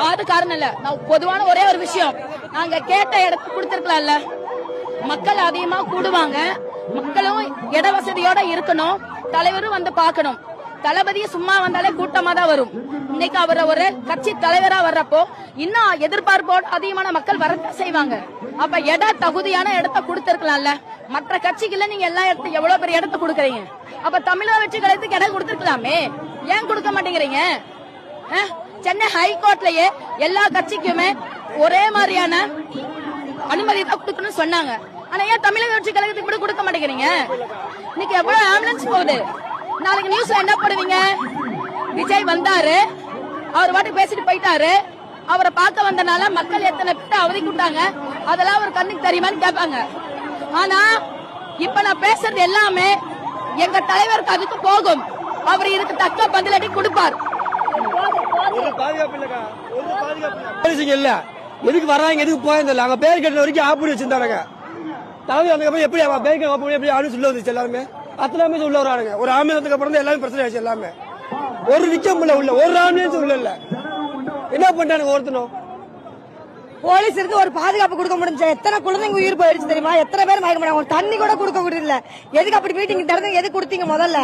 அது காரணம் இல்ல. நான் பொதுவான ஒரே ஒரு விஷயம், நாங்க கேட்ட இடத்துக்கு கொடுத்திருக்கலாம்ல. மக்கள் அதிகமா கூடுவாங்க, மக்களும் இட வசதியோட இருக்கணும், தலைவரும் வந்து பாக்கணும். தளபதி சும்மா வந்தாலே கூட்டமா தான் வரும். இன்னைக்கு அவர் ஒரு கட்சி தலைவரா வர்றப்போ இன்னும் எதிர்பார்ப்போடு அதிகமான மக்கள் வரத்தான் செய்வாங்க. அப்ப தகுதியான இடத்த கொடுத்திருக்கலாம்ல. மற்ற கட்சிகள்ல நீங்க எல்லா இடத்துக்கு எவ்வளவு பெரிய இடத்த கொடுக்கறீங்க. அப்ப தமிழக வெற்றி கழகத்துக்கு இடம் கொடுத்திருக்கலாமே, ஏன் கொடுக்க மாட்டேங்கிறீங்க? சென்னை ஹைகோர்ட்லயே எல்லா கட்சிக்குமே ஒரே மாதிரியான அனுமதி தான் கொடுக்கணும்னு சொன்னாங்க. ஆனா ஏன் தமிழக வெற்றி கழகத்துக்கு கூட கொடுக்க மாட்டேங்கிறீங்க? இன்னைக்கு எவ்வளவு ஆம்புலன்ஸ் போகுது. நாளைக்கு நியூஸ்ல என்ன போடுவீங்க? விஜய் வந்தாரு, அவர் பாட்டு பேசிட்டு போயிட்டாரு, அவரை பார்க்க வந்தனால மக்கள் எத்தனை பேர் அவதிக்கிட்டாங்க, அதெல்லாம் அவர் கண்ணுக்கு தெரியுமான்னு கேட்பாங்க. ஆனா இப்ப நான் பேசுறது எல்லாமே எங்க தலைவருக்கு அதுக்கு போகும். அவர் இதுக்கு தக்க பதிலடி கொடுப்பார். இல்ல எதுக்கு வர்றாங்க, எதுக்கு போயிருந்தல அங்க பேர் கட்டுற வரைக்கும் ஆப்படி வச்சிருந்தாங்க. தகுதி வந்ததுக்கு எப்படி பேர் கட்ட எப்படி ஆடு சொல்ல வந்துச்சு. எல்லாருமே அத்தனை உள்ள வரானுங்க. ஒரு ஆம்புலன்ஸுக்கு அப்புறம் தான் எல்லாமே பிரச்சனை ஆச்சு. எல்லாமே ஒரு நிச்சயம் உள்ள ஒரு ஆம்புலன்ஸ் உள்ள இல்ல. என்ன பண்றாங்க ஒருத்தனும்? போலீஸ் இருந்து ஒரு பாதுகாப்பு கொடுக்க முடிஞ்சா எத்தனை குழந்தைங்க உயிர் போயிடுச்சு தெரியுமா? எத்தனை பேர் மயக்க முடியாது. தண்ணி கூட கொடுக்க முடியல. எதுக்கு அப்படி மீட்டிங் திறந்து எதுக்கு கொடுத்தீங்க முதல்ல?